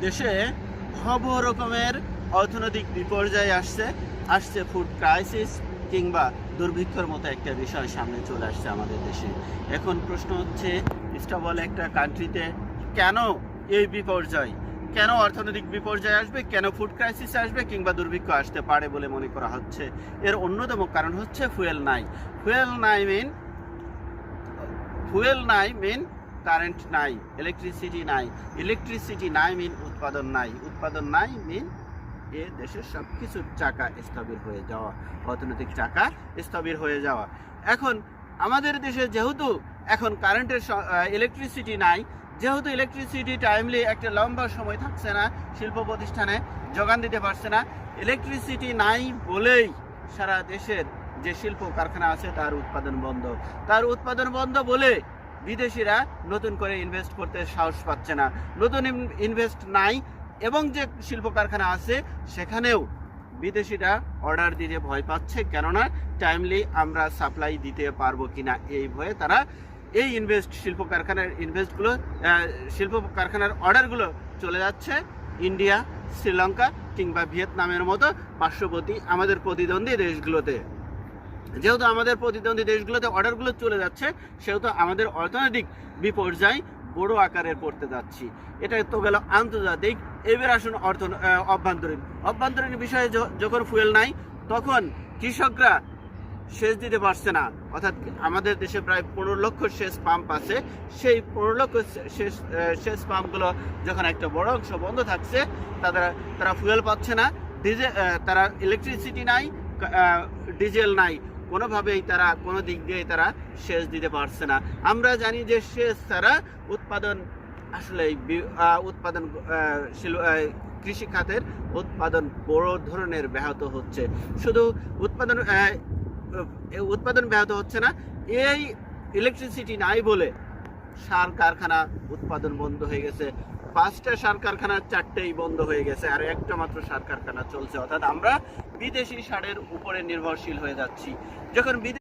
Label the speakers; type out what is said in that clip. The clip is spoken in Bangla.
Speaker 1: দেশে সব রকমের অর্থনৈতিক বিপর্যয় আসছে ফুড ক্রাইসিস কিংবা দুর্ভিক্ষর মতো একটা বিষয় সামনে চলে আসছে আমাদের দেশে। এখন প্রশ্ন হচ্ছে, স্টেবল একটা কান্ট্রিতে কেন এই বিপর্যয়, কেন অর্থনৈতিক বিপর্যয় আসবে, কেন ফুড ক্রাইসিস আসবে কিংবা দুর্ভিক্ষ আসতে পারে বলে মনে করা হচ্ছে? এর অন্যতম কারণ হচ্ছে ফুয়েল নাই। ফুয়েল নাই মিন কারেন্ট নাই, ইলেকট্রিসিটি নাই মিন উৎপাদন নাই মিন এ দেশের সব কিছুর চাকা স্থবির হয়ে যাওয়া, অর্থনৈতিক চাকা স্থবির হয়ে যাওয়া। এখন আমাদের দেশে যেহেতু এখন কারেন্টের ইলেকট্রিসিটি নাই, যেহেতু ইলেকট্রিসিটি টাইমলি একটা লম্বা সময় থাকছে না, শিল্প প্রতিষ্ঠানে যোগান দিতে পারছে না, ইলেকট্রিসিটি নাই বলেই সারা দেশের যে শিল্প কারখানা আছে তার উৎপাদন বন্ধ বলে বিদেশিরা নতুন করে ইনভেস্ট করতে সাহস পাচ্ছে না, নতুন ইনভেস্ট নাই। এবং যে শিল্প কারখানা আছে সেখানেও বিদেশিরা অর্ডার দিতে ভয় পাচ্ছে, কেননা টাইমলি আমরা সাপ্লাই দিতে পারবো কিনা এই ভয়ে তারা এই শিল্প কারখানার অর্ডারগুলো চলে যাচ্ছে ইন্ডিয়া, শ্রীলঙ্কা কিংবা ভিয়েতনামের মতো পার্শ্ববর্তী আমাদের প্রতিদ্বন্দ্বী দেশগুলোতে। যেহেতু আমাদের প্রতিদ্বন্দ্বী দেশগুলোতে অর্ডারগুলো চলে যাচ্ছে, সেহেতু আমাদের অর্থনৈতিক বিপর্যয় বড় আকারের পড়তে যাচ্ছি। এটা তো গেল আন্তর্জাতিক। এবার আসুন অভ্যন্তরীণ বিষয়ে যখন ফুয়েল নাই, তখন কৃষকরা সেচ দিতে পারছে না। অর্থাৎ আমাদের দেশে প্রায় 15 লক্ষ সেচ পাম্প আছে, সেই 15 লক্ষ সেচ পাম্পগুলো যখন একটা বড় অংশ বন্ধ থাকছে, তারা ফুয়েল পাচ্ছে না, তারা ইলেকট্রিসিটি নাই, ডিজেল নাই, কোনোভাবেই কোনো দিক দিয়ে তারা সেচ দিতে পারছে না। আমরা জানি যে সেচ ছাড়া কৃষি খাতের উৎপাদন বড় ধরনের ব্যাহত হচ্ছে। শুধু উৎপাদন ব্যাহত হচ্ছে না, এই ইলেকট্রিসিটি নাই বলে সার কারখানা উৎপাদন বন্ধ হয়ে গেছে। 5টা সার কারখানা 4টেই বন্ধ হয়ে গেছে, আর একটা মাত্র সার কারখানা চলছে। অর্থাৎ আমরা বিদেশি সারের উপরে নির্ভরশীল হয়ে যাচ্ছি। যখন